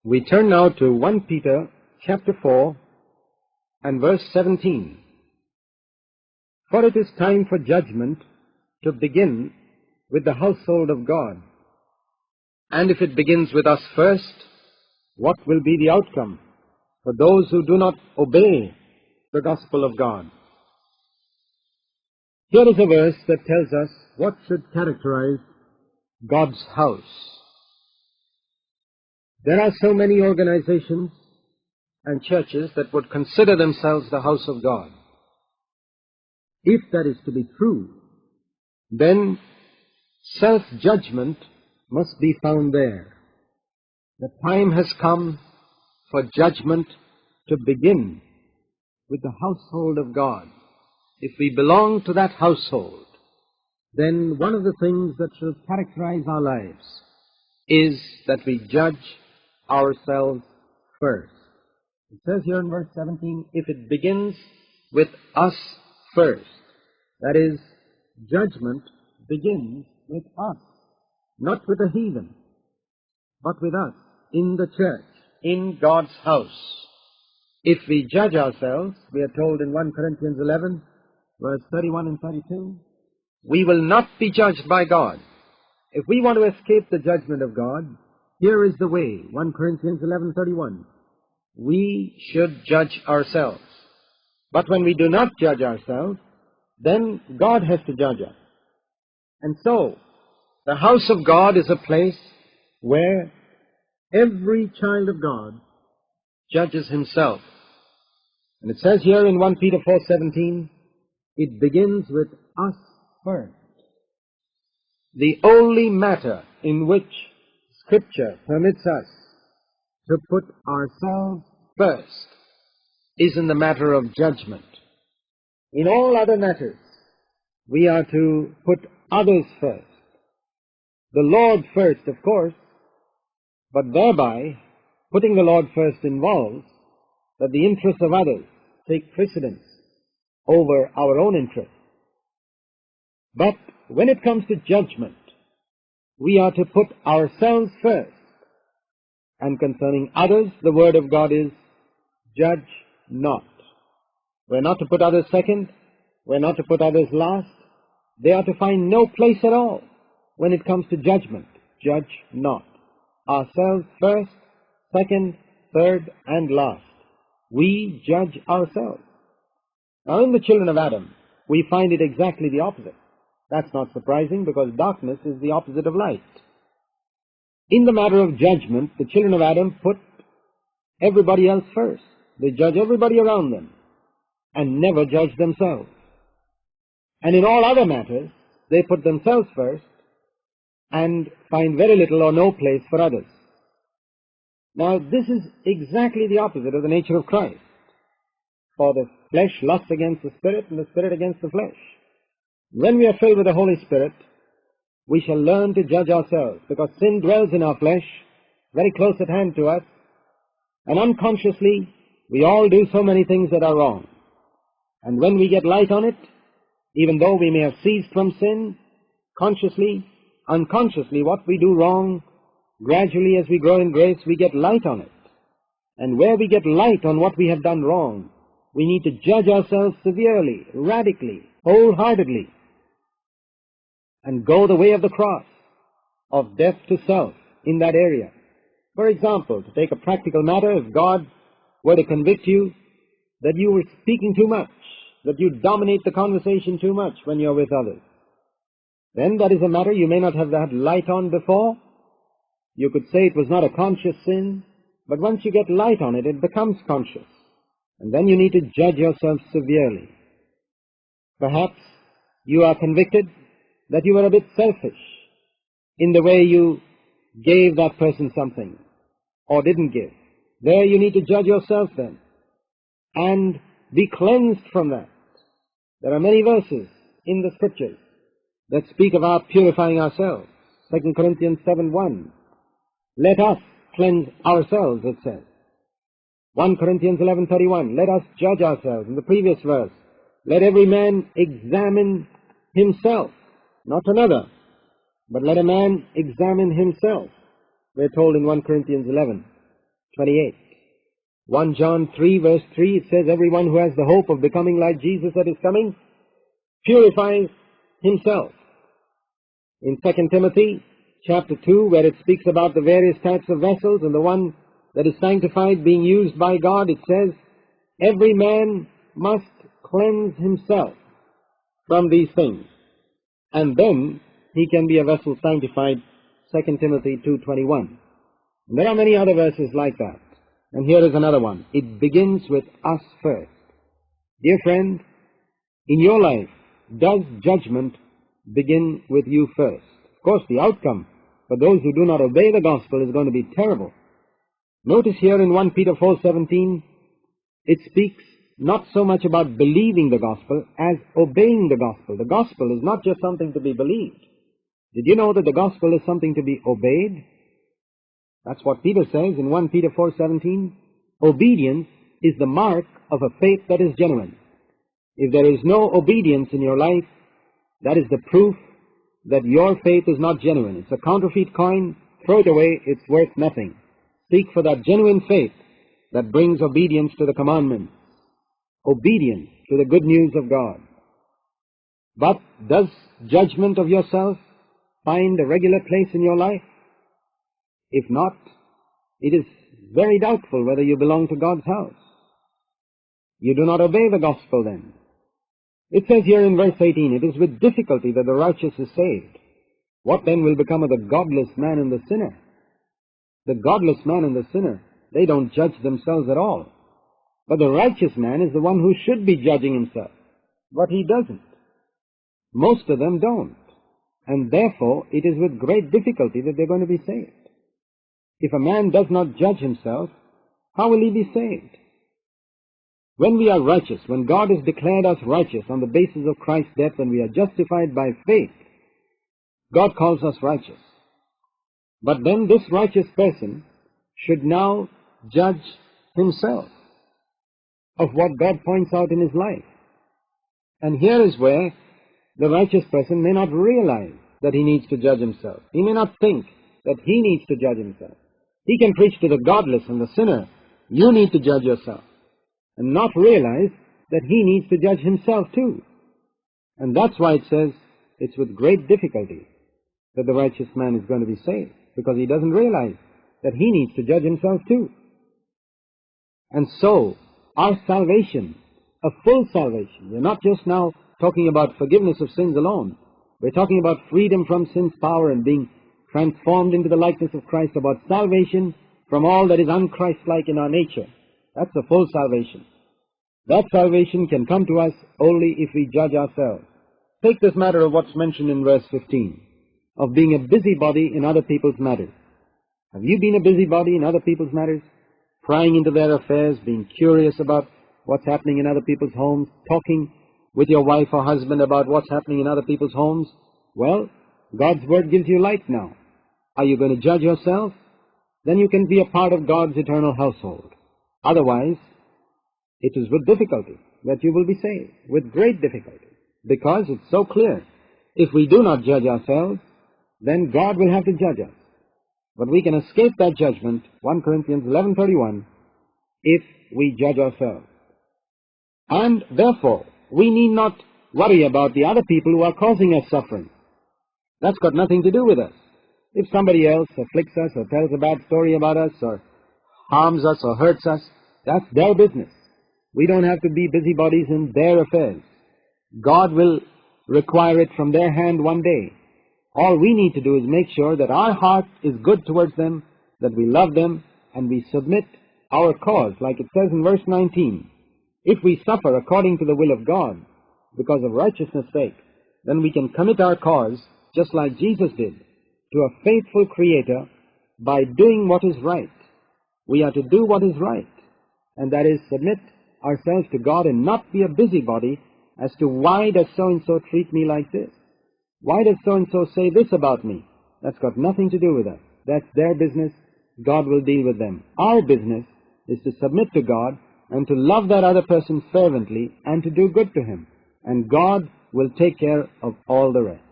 We turn now to 1 Peter chapter 4 and verse 17. For it is time for judgment to begin with the household of God. And if it begins with us first, what will be the outcome for those who do not obey the gospel of God? Here is a verse that tells us what should characterize God's house. There are so many organizations and churches that would consider themselves the house of God. If that is to be true, then self-judgment must be found there. The time has come for judgment to begin with the household of God. If we belong to that household, then one of the things that should characterize our lives is that we judge ourselves first. It says here in verse 17, if it begins with us first, that is, judgment begins with us, not with the heathen, but with us, in the church, in God's house. If we judge ourselves, we are told in 1 Corinthians 11, verse 31 and 32, we will not be judged by God. If we want to escape the judgment of God, here is the way, 1 Corinthians 11:31. We should judge ourselves. But when we do not judge ourselves, then God has to judge us. And so, the house of God is a place where every child of God judges himself. And it says here in 1 Peter 4:17, it begins with us first. The only matter in which Scripture permits us to put ourselves first is in the matter of judgment. In all other matters, we are to put others first. The Lord first, of course, but thereby putting the Lord first involves that the interests of others take precedence over our own interests. But when it comes to judgment, we are to put ourselves first. And concerning others, the word of God is, judge not. We're not to put others second. We're not to put others last. They are to find no place at all when it comes to judgment. Judge not. Ourselves first, second, third, and last. We judge ourselves. Now, in the children of Adam, we find it exactly the opposite. That's not surprising, because darkness is the opposite of light. In the matter of judgment, the children of Adam put everybody else first. They judge everybody around them and never judge themselves. And in all other matters, they put themselves first and find very little or no place for others. Now, this is exactly the opposite of the nature of Christ. For the flesh lusts against the Spirit, and the Spirit against the flesh. When we are filled with the Holy Spirit, we shall learn to judge ourselves, because sin dwells in our flesh, very close at hand to us, and unconsciously we all do so many things that are wrong. And when we get light on it, even though we may have ceased from sin, consciously, unconsciously, what we do wrong, gradually as we grow in grace, we get light on it. And where we get light on what we have done wrong, we need to judge ourselves severely, radically, wholeheartedly, and go the way of the cross, of death to self in that area. For example, to take a practical matter, if God were to convict you that you were speaking too much, that you dominate the conversation too much when you're with others, then that is a matter you may not have had light on before. You could say it was not a conscious sin, but once you get light on it, it becomes conscious. And then you need to judge yourself severely. Perhaps you are convicted that you were a bit selfish in the way you gave that person something or didn't give. There you need to judge yourself then and be cleansed from that. There are many verses in the Scriptures that speak of our purifying ourselves. 2 Corinthians 7:1. Let us cleanse ourselves, it says. 1 Corinthians 11:31. Let us judge ourselves. In the previous verse, let every man examine himself, not another, but let a man examine himself. We're told in 1 Corinthians 11. 28. 1 John 3 verse 3, it says, everyone who has the hope of becoming like Jesus at his coming purifies himself. In 2 Timothy chapter 2, where it speaks about the various types of vessels and the one that is sanctified being used by God, it says, every man must cleanse himself from these things, and then he can be a vessel sanctified, 2 Timothy 2:21. And there are many other verses like that. And here is another one. It begins with us first. Dear friend, in your life, does judgment begin with you first? Of course, the outcome for those who do not obey the gospel is going to be terrible. Notice here in 1 Peter 4:17, it speaks not so much about believing the gospel as obeying the gospel. The gospel is not just something to be believed. Did you know that the gospel is something to be obeyed? That's what Peter says in 1 Peter 4:17. Obedience is the mark of a faith that is genuine. If there is no obedience in your life, that is the proof that your faith is not genuine. It's a counterfeit coin. Throw it away. It's worth nothing. Seek for that genuine faith that brings obedience to the commandments, obedience to the good news of God. But does judgment of yourself find a regular place in your life? If not, it is very doubtful whether you belong to God's house. You do not obey the gospel then. It says here in verse 18, it is with difficulty that the righteous is saved. What then will become of the godless man and the sinner? The godless man and the sinner, they don't judge themselves at all. But the righteous man is the one who should be judging himself. But he doesn't. Most of them don't. And therefore, it is with great difficulty that they're going to be saved. If a man does not judge himself, how will he be saved? When we are righteous, when God has declared us righteous on the basis of Christ's death and we are justified by faith, God calls us righteous. But then this righteous person should now judge himself of what God points out in his life. And here is where the righteous person may not realize that he needs to judge himself. He may not think that he needs to judge himself. He can preach to the godless and the sinner, you need to judge yourself, and not realize that he needs to judge himself too. And that's why it says it's with great difficulty that the righteous man is going to be saved, because he doesn't realize that he needs to judge himself too. And so, our salvation, a full salvation, we're not just now talking about forgiveness of sins alone. We're talking about freedom from sin's power and being transformed into the likeness of Christ, about salvation from all that is un-Christ-like in our nature. That's a full salvation. That salvation can come to us only if we judge ourselves. Take this matter of what's mentioned in verse 15, of being a busybody in other people's matters. Have you been a busybody in other people's matters? Prying into their affairs, being curious about what's happening in other people's homes, talking with your wife or husband about what's happening in other people's homes? Well, God's word gives you light now. Are you going to judge yourself? Then you can be a part of God's eternal household. Otherwise, it is with difficulty that you will be saved, with great difficulty, because it's so clear. If we do not judge ourselves, then God will have to judge us. But we can escape that judgment, 1 Corinthians 11:31, if we judge ourselves. And therefore, we need not worry about the other people who are causing us suffering. That's got nothing to do with us. If somebody else afflicts us or tells a bad story about us or harms us or hurts us, that's their business. We don't have to be busybodies in their affairs. God will require it from their hand one day. All we need to do is make sure that our heart is good towards them, that we love them, and we submit our cause, like it says in verse 19. If we suffer according to the will of God, because of righteousness' sake, then we can commit our cause, just like Jesus did, to a faithful Creator by doing what is right. We are to do what is right, and that is submit ourselves to God and not be a busybody as to why does so-and-so treat me like this? Why does so-and-so say this about me? That's got nothing to do with us. That's their business. God will deal with them. Our business is to submit to God and to love that other person fervently and to do good to him. And God will take care of all the rest.